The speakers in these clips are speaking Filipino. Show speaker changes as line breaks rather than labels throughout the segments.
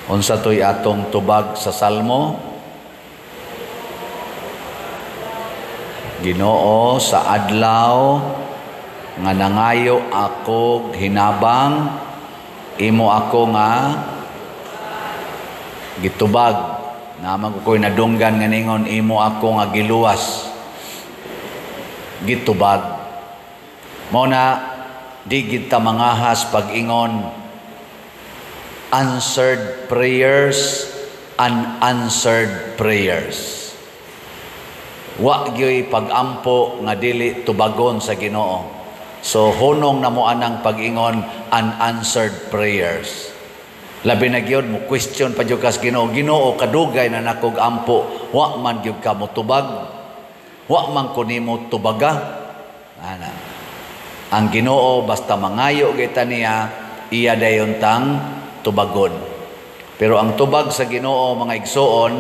Unsa toy atong tubag sa Salmo? Ginoo, sa adlaw nga nangayo ako hinabang, imo ako nga gitubag. Naman ko ko'y nadunggan nga ningon, imo ako nga giluwas. Gitubag. Mao na di kita mangahas pag-ingon answered prayers, unanswered prayers. Wa gyoy pag-ampo nga dili tubagon sa Ginoo. So hunong na mo anang pag-ingon unanswered prayers. Labi na gyud mo question pa jud kas Ginoo, Ginoo kadugay na nakog ampo, wa man gyud ka mo tubag. Wa man ko nimo tubaga. Ana. Ang Ginoo basta mangayo kita niya, iya dayon tang tubagon. Pero ang tubag sa Ginoo mga igsoon,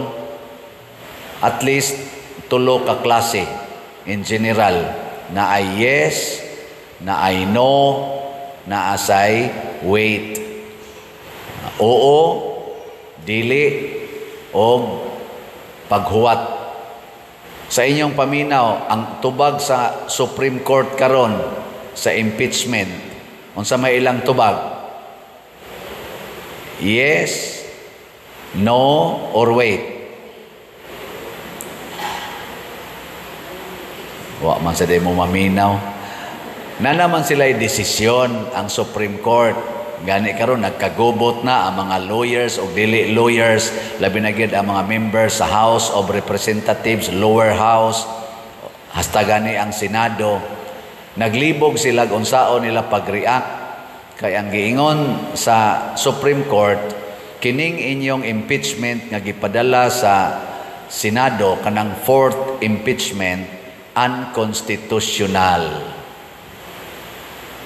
at least tulo ka klase in general, na ay yes, na ay no, na asay wait. Oo, dili, o paghuwat. Sa inyong paminaw, ang tubag sa Supreme Court karon sa impeachment, unsa may ilang tubag? Yes, no, or wait. Wa man sa di mo maminaw. Na naman sila'y desisyon ang Supreme Court. Gani karon nagkagubot na ang mga lawyers o dili lawyers, labi na gyud ang mga members sa House of Representatives, lower house, hasta gani ang Senado. Naglibog sila unsaon nila pag-react. Kay ang giingon sa Supreme Court, kining inyong impeachment nga gipadala sa Senado, kanang fourth impeachment, unconstitutional.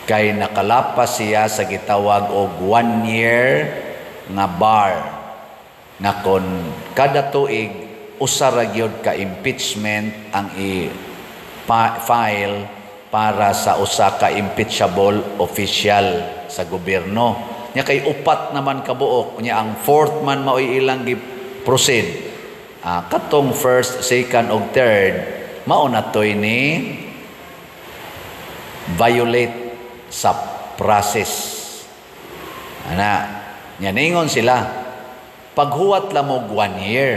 Kay nakalapas siya sa gitawag og 1 year nga bar, na kon kada tuig usa ra gyud ka impeachment ang i-file para sa usa ka impeachable official sa gobyerno. Nya kay upat naman kabuok, nya ang fourth man mao'y ilang gi-proceed. Katong first, second ug third mao na toy ni violate sa process. Ana, nya ningon sila, paghuwat lamog 1 year.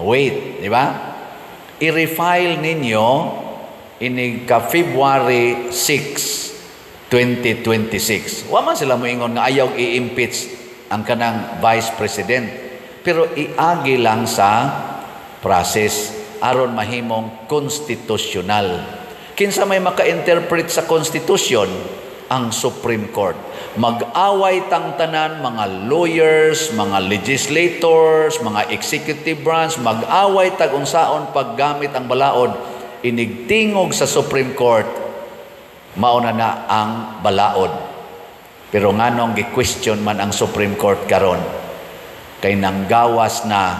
Wait, di ba? I-refile ninyo ini ka February 6, 2026. Wa man sila moingon nga ayaw i-impeach ang kanang Vice President. Pero iagi lang sa process aron mahimong konstitusyonal. Kinsa may maka-interpret sa konstitusyon? Ang Supreme Court. Mag-away tang tanan, mga lawyers, mga legislators, mga executive branch, mag-away tag unsaon paggamit ang balaod, inigtingog sa Supreme Court, mauna na ang balaod. Pero nganong gi-question man ang Supreme Court karon, kay nanggawas na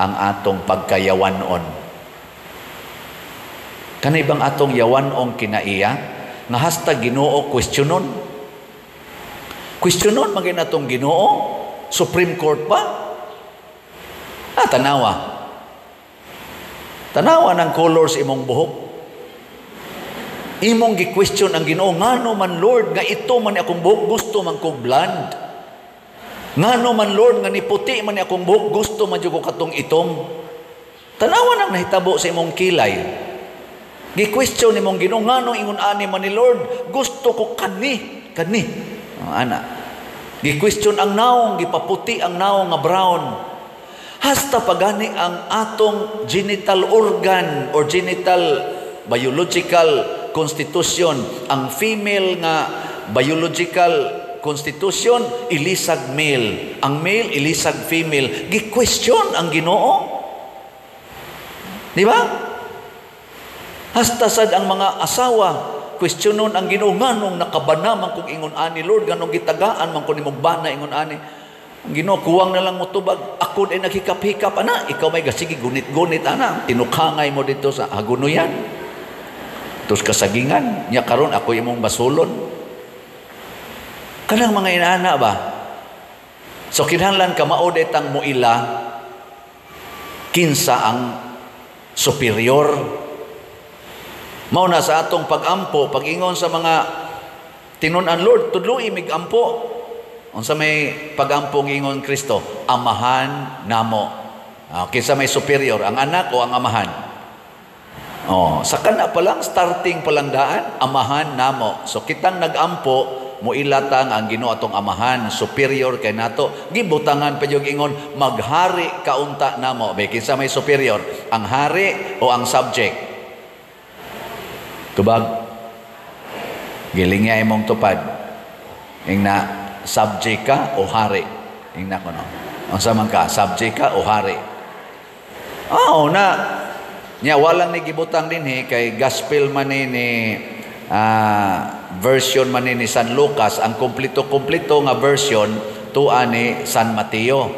ang atong pagkayawanon. Kanay bang atong yawanong kinaiya? Nga hasta Ginoo questionon. Questionon magin atong Ginoo, Supreme Court pa. Tanawa. Tanawa ng colors imong buhok. Imong gi-question ang Ginoo, ngano man Lord nga ito man akong buhok gusto man kog blonde. Ngano man Lord nga ni puti man akong buhok gusto man jud ko katong itom. Tanawa nang nahitabo sa imong kilay. Gi-question nimong Ginoo, ngano ingon ani man ni Lord, gusto ko kani. Ana. Gi-question ang naong, gipaputi ang naong nga brown. Hasta pagani ang atong genital organ or genital biological constitution, ang female nga biological constitution ilisag male, ang male ilisag female. Gi-question ang Ginoo. Di ba? Hasta sad ang mga asawa, questionon ang Ginoo, nganong nakabana man kung ingon ani Lord, nganong gitagaan man kung nimong bana ingon ani. Ang Ginoo, kuwang na lang mo tubag, ako ay naghikap-hikap, ana, ikaw may gasigi gunit-gunit, ana, tinukangay mo dito sa hagunuyan. Tus kasagingan, niya karon ako imong basulon. Kanang mga inaana ba? So kinahanglan ka mao detang muila kinsa ang superior. Mao na sa atong pag-ampo, pag-ingon sa mga tinun-an Lord, tudloi mig ampo. Unsa may pag-ampo ingon Kristo, amahan namo. Kinsa may superior, ang anak o ang amahan? Sa kana pa lang, starting pa lang daan, amahan namo. So kitang nag-ampo, muilatang ang Ginoo atong amahan, superior kay nato. Gibutangan pa yung ingon, maghari kaunta namo. Kinsa may superior, ang hari o ang subject? Tubag, giling niya imong tupad. Ingna, subject ka o hari? Ingna ko no. Ang samang ka, subject ka o hari? Na. Nya, walang nagibutang din kay gospel man ni version man ni San Lucas, ang kumplito-kumplito nga version tuwa ni San Mateo.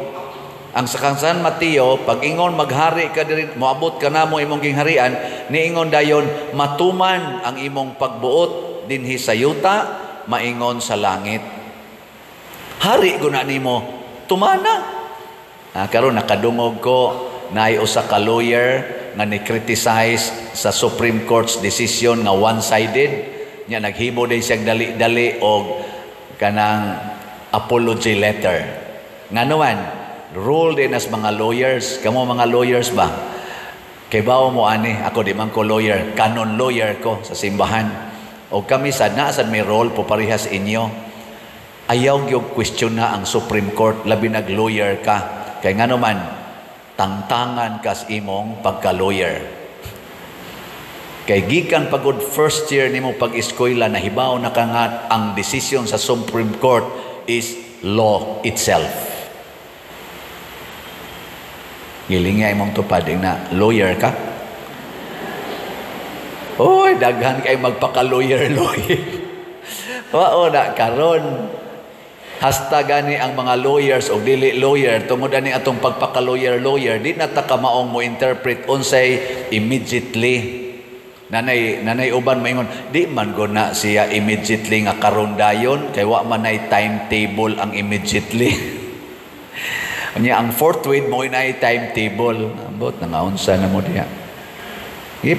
Ang sa San Mateo, pag ingon maghari ka diri, moabot ka na mo imong gingharian, niingon dayon matuman ang imong pagbuot dinhi sa yuta, maingon sa langit. Hari guna nimo tumana. Karon nakadungog ko naay usa ka lawyer nga ni-criticize sa Supreme Court's decision nga one-sided. Nya naghibo din siyang dali-dali og kanang apology letter. Nganuan rule din as mga lawyers. Kamo mga lawyers ba? Kay bao mo ani, ako di man ko lawyer, canon lawyer ko sa simbahan. O kami sad na sad may role po parehas inyo. Ayaw gyud question na ang Supreme Court labi nag lawyer ka. Kay ngano man tangtangan kas imong pagka-lawyer. Kay gikan pagod first year nimo pag-eskwela nahibaw na ka nga ang decision sa Supreme Court is law itself. Gilingay mong tupad na lawyer ka. Oy, daghan kay magpaka-lawyer. Wao na karon. Hasta gani ang mga lawyers o dili lawyer tungod ani atong pagpaka-lawyer di na ta ka maong mo interpret unsay immediately. Nanay uban maingon di man guna siya immediately nga karon dayon kay wa man nay timetable ang immediately. Nya ang fourth way mo inay timetable. Ambot nga unsa na mo diha.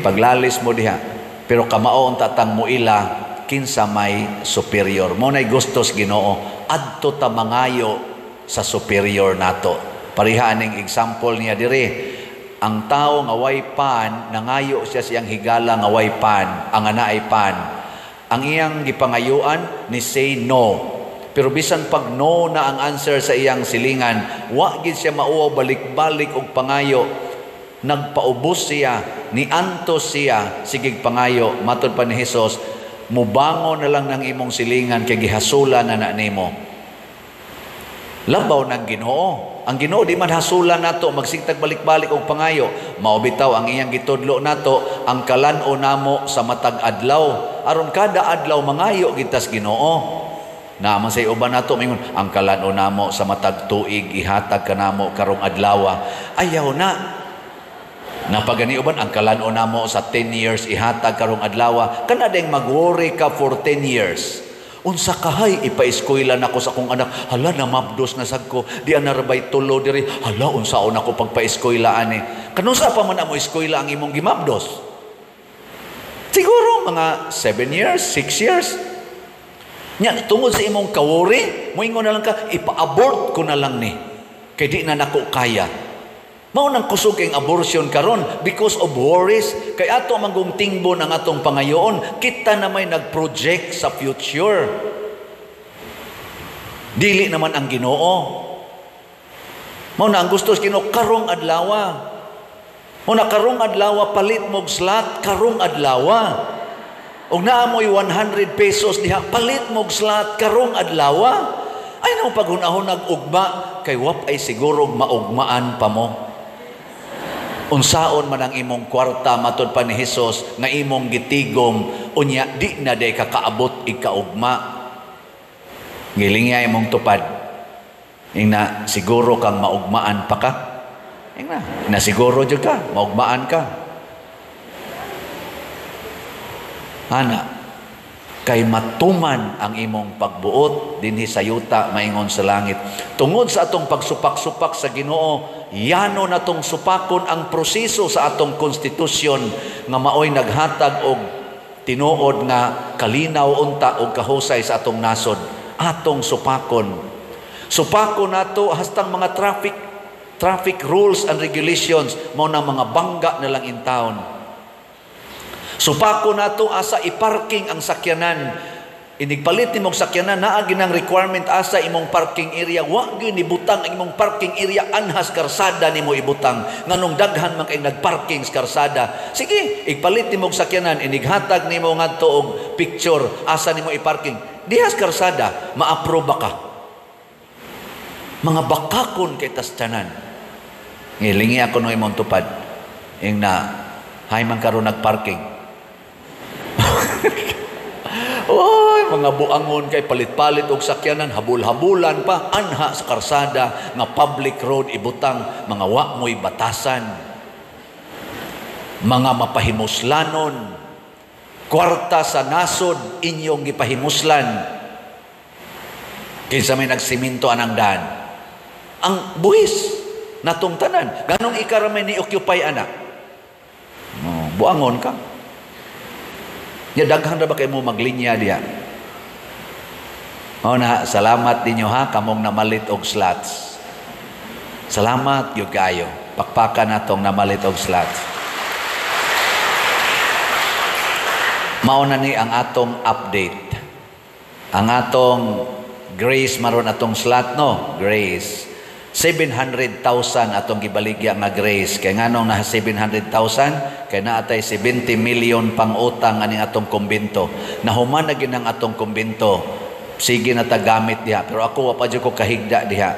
Paglalis mo diha. Pero kamao ang tatang mo ila kinsa may superior. Mo nay gustos Ginoo adto ta mangayo sa superior nato. Pareha ning example niya diri. Ang tao nga way pan nangayo siya siyang higala nga way pan, ang ana ay pan. Ang iyang gipangayuan ni say no. Pero bisan pag no na ang answer sa iyang silingan, wa gid siya mauwa balik-balik og pangayo. Nagpaubos siya, niantos siya, sigig pangayo. Matod pa ni Hesus, mubango na lang ng imong silingan kay gihasulan na nimo. Labaw ng Ginoo. Ang Ginoo di man hasulan nato magsigtag balik-balik og pangayo. Mao bitaw ang iyang gitudlo nato ang kalan-o namo sa matag adlaw. Aron kada adlaw mangayo gitas Ginoo. Naman say uban nato mingon ang kalan-o namo sa matag tuig ihatag kanamo karong adlaw. Ayaw na. Napagani uban ang kalan-o namo sa 10 years ihatag karong adlaw. Kana ding mag-worry ka for 10 years. Unsa kahay ipa-eskwela nako sa akong anak. Hala na mabdos na sad ko. Di anarbay tulo diri. Hala unsaon ako pagpa-eskwela ani. Kanunsa pa man mo eskwela ang imong gimabdos? Siguro mga 7 years, 6 years. Nya tungod sa imong kawori, moingon na lang ka ipa-abort ko na lang ni. Kay di na nako kaya. Mao nang kusog kay abortion karon because of worries. Kay ato manggong tingbon ang atong pangayoon, kita na may nag-project sa future. Dili naman ang Ginoo. Mao na ang gusto sa Ginoo karong adlaw. Mao na karong adlaw palit mog slot karong adlaw. Og naamoy 100 pesos diha palit mog slot karong adlaw. Ay nang paghunahon nag-ugma kay wap ay siguro maugmaan pa mo. Unsaon man ang imong kwarta matod pa ni Hesus nga imong gitigom unya di na day kakaabot ikaugma. Giling imong tupad. Ingna siguro kang maugmaan pa ka. Ingna siguro jud ka maugmaan ka. Ana kay matuman ang imong pagbuot dinhi sa yuta maingon sa langit. Tungod sa atong pagsupak-supak sa Ginoo, yano natong supakon ang proseso sa atong konstitusyon nga maoy naghatag og tinuod nga kalinaw unta og kahusay sa atong nasod. Atong supakon. Supakon nato hastang mga traffic rules and regulations mao na mga bangga na lang in town. Supako nato asa i-parking ang sakyanan. Inigpalit nimong sakyanan naa ginang requirement asa imong parking area. Wa gyud ibutang ang imong parking area anhas karsada nimo ibutang. Nganong daghan man kay nagparking sa karsada. Sige, igpalit nimong sakyanan, inighatag nimo ngadto og picture asa nimo i-parking. Dihas karsada, ma-aproba ka. Mga bakakon kay tastanan. Ngilingi ako no imong tupad. Ing na hay man karon nagparking. Oy, mga buangon kay palit-palit og sakyanan, habul-habulan pa anha sa karsada nga public road ibutang, mga wa mo'y batasan, mga mapahimuslanon, kwarta sa nasod inyong gipahimuslan kinsa may nagsiminto anang daan. Ang buhis natong tanan, ganong ikaramay ni occupy anak. Buangon ka. Ya daghan ra ba kay mo maglinya diya? Na, salamat ninyo ha, kamong namalit og slots. Salamat gyud kayo. Pakpakan natong namalit og slots. Mao na ni ang atong update. Ang atong Grace maron atong slot no, Grace. 700,000 atong gibaligya nga Grace. Kay nganong na 700,000 kay naatay 70 million pang utang aning atong kumbento. Nahuman na ginang atong kumbento. Sige na tagamit diha, pero ako wa pa jud ko kahigda diha.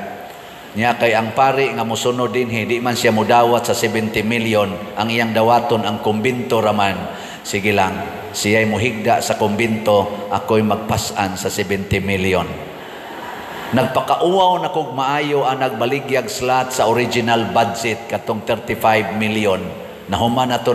Nya kay ang pari nga mosunod dinhi di man siya modawat sa 70 million, ang iyang dawaton ang kumbento raman. Sige lang, siya'y mohigda sa kumbento, ako'y magpasan sa 70 million. Nagpakauwaw na kog maayo ang nagbaligyag slot sa original budget katong 35 million. Nahuman nato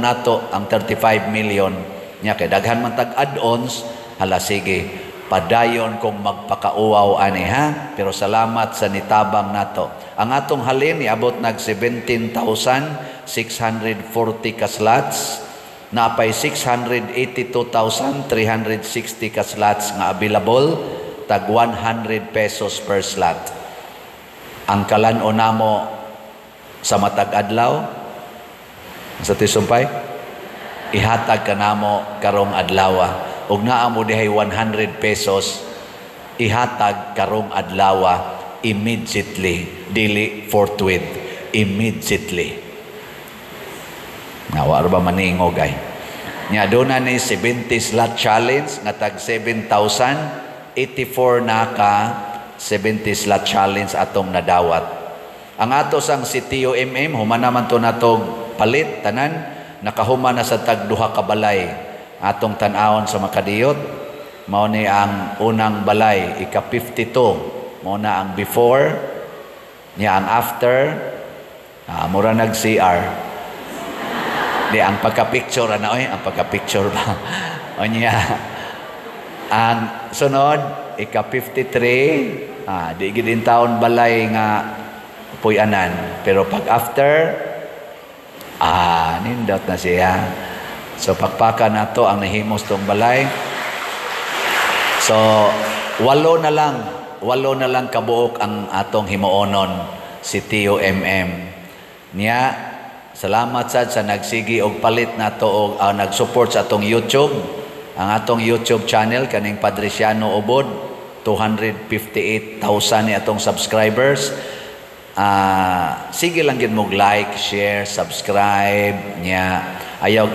ang 35 million. Nya kay daghan man tag add-ons, hala sige, padayon kong magpakauwaw ani ha. Pero salamat sa nitabang nato. Ang atong halin niabot nag 17,640 ka slots. Napay 682,360 ka slots nga available. Tag 100 pesos per slot. Ang kalan-o namo sa matag adlaw sa tisumpay ihatag kanamo karong adlaw. Ug naa mo dihay 100 pesos ihatag karong adlaw immediately, dili forthwith, immediately. Nawa ba maningog ay. Nya duna ni 70 slot challenge nga tag 7,000 84 na ka 70 slot challenge atong nadawat. Ang ato sang si TOMM, human naman to natog palit, tanan, nakahuman na sa tag duha ka balay. Atong tanawon sa Makadiyot, mao ni ang unang balay, ika-52. Mao na ang before, niya ang after, mura nag-CR. Di, ang pagka-picture, ang pagka-picture ba? O niya, ang sunod, ika-53, di gidin taon balay nga puyanan. Pero pag after, nindot na siya. So pakpakan na to ang nahimos tong balay. So, walo na lang kabuok ang atong himuonon si TOMM. Niya, salamat sad sa nagsigi og palit na to og nag-support sa atong YouTube. Ang atong YouTube channel kaning Padresiano Ubod 258,000 ni atong subscribers. Sige lang gid mo like, share, subscribe nya. Ayaw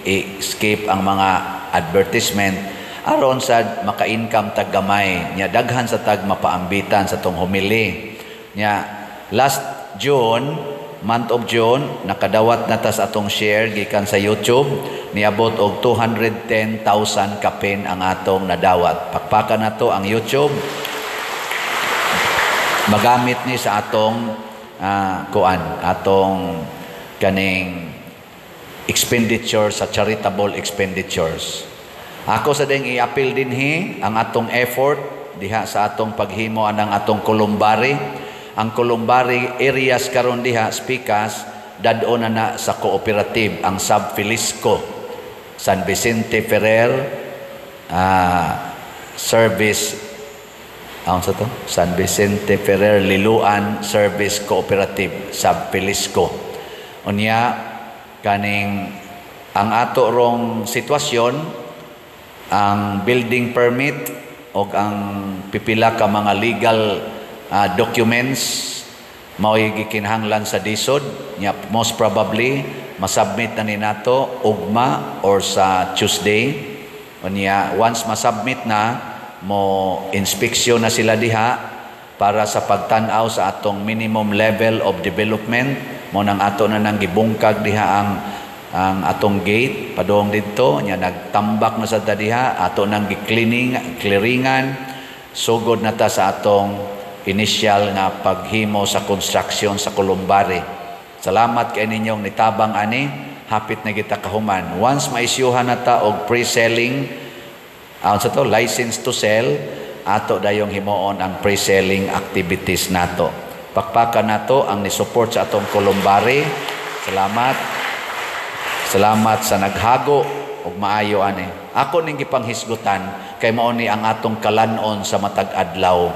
i-skip ang mga advertisement aron sad maka-income tag gamay nya, daghan sa tag mapaambitan sa tong humili nya. Last June, month of June, nakadawat na ta sa atong share gikan sa YouTube, niabot og 210,000 kapin ang atong nadawat. Pakpakan na to ang YouTube. Magamit ni sa atong atong kaning expenditure sa charitable expenditures. Ako sa ding i-appeal dinhi ang atong effort diha sa atong paghimo anang atong Columbari. Ang Columbari areas karon diha speakers dadon na sa cooperative ang Sub Filisco, San Vicente Ferrer Service sa to San Vicente Ferrer Liluan Service Cooperative Sub Filisco. Unya kaning ang ato rong sitwasyon, ang building permit o ang pipila ka mga legal documents mao'y gikinahanglan sa DSUD. Most probably masubmit na ni nato ugma or sa Tuesday. Unya once masubmit na, mo inspeksyon na sila diha para sa pagtan-aw sa atong minimum level of development. Mo nang ato na nang gibungkag diha ang atong gate padung didto nya nagtambak na sa diha, ato nang clearingan sugod na ta sa atong initial nga paghimo sa construction sa Columbari. Salamat kay ninyong nitabang ani, hapit na kita kahuman. Once maisyuhan na ta og pre-selling license to sell, ato dayong himuon ang pre-selling activities nato. Pakpakan nato ang ni-support sa atong Columbari. Salamat sa naghago og maayo ani. Ako ning gipanghisgutan kay mao ni ang atong kalanon sa matag adlaw,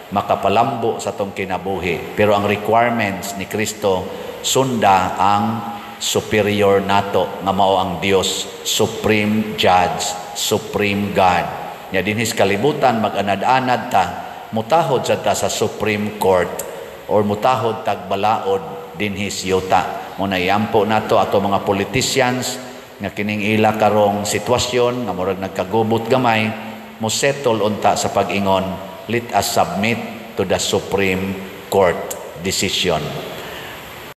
makapalambo sa atong kinabuhi. Pero ang requirements ni Kristo sunda ang superior nato nga mao ang Dios, Supreme Judge, Supreme God. Nya dinhis kalibutan mag-anad-anad ta, mutahod sa Supreme Court or mutahod tag balaod dinhis yuta. Muna iampo nato ato mga politicians nga kining ila karong sitwasyon nga murag nagkagubot gamay, mo settle unta sa pag-ingon, let us submit to the Supreme Court decision.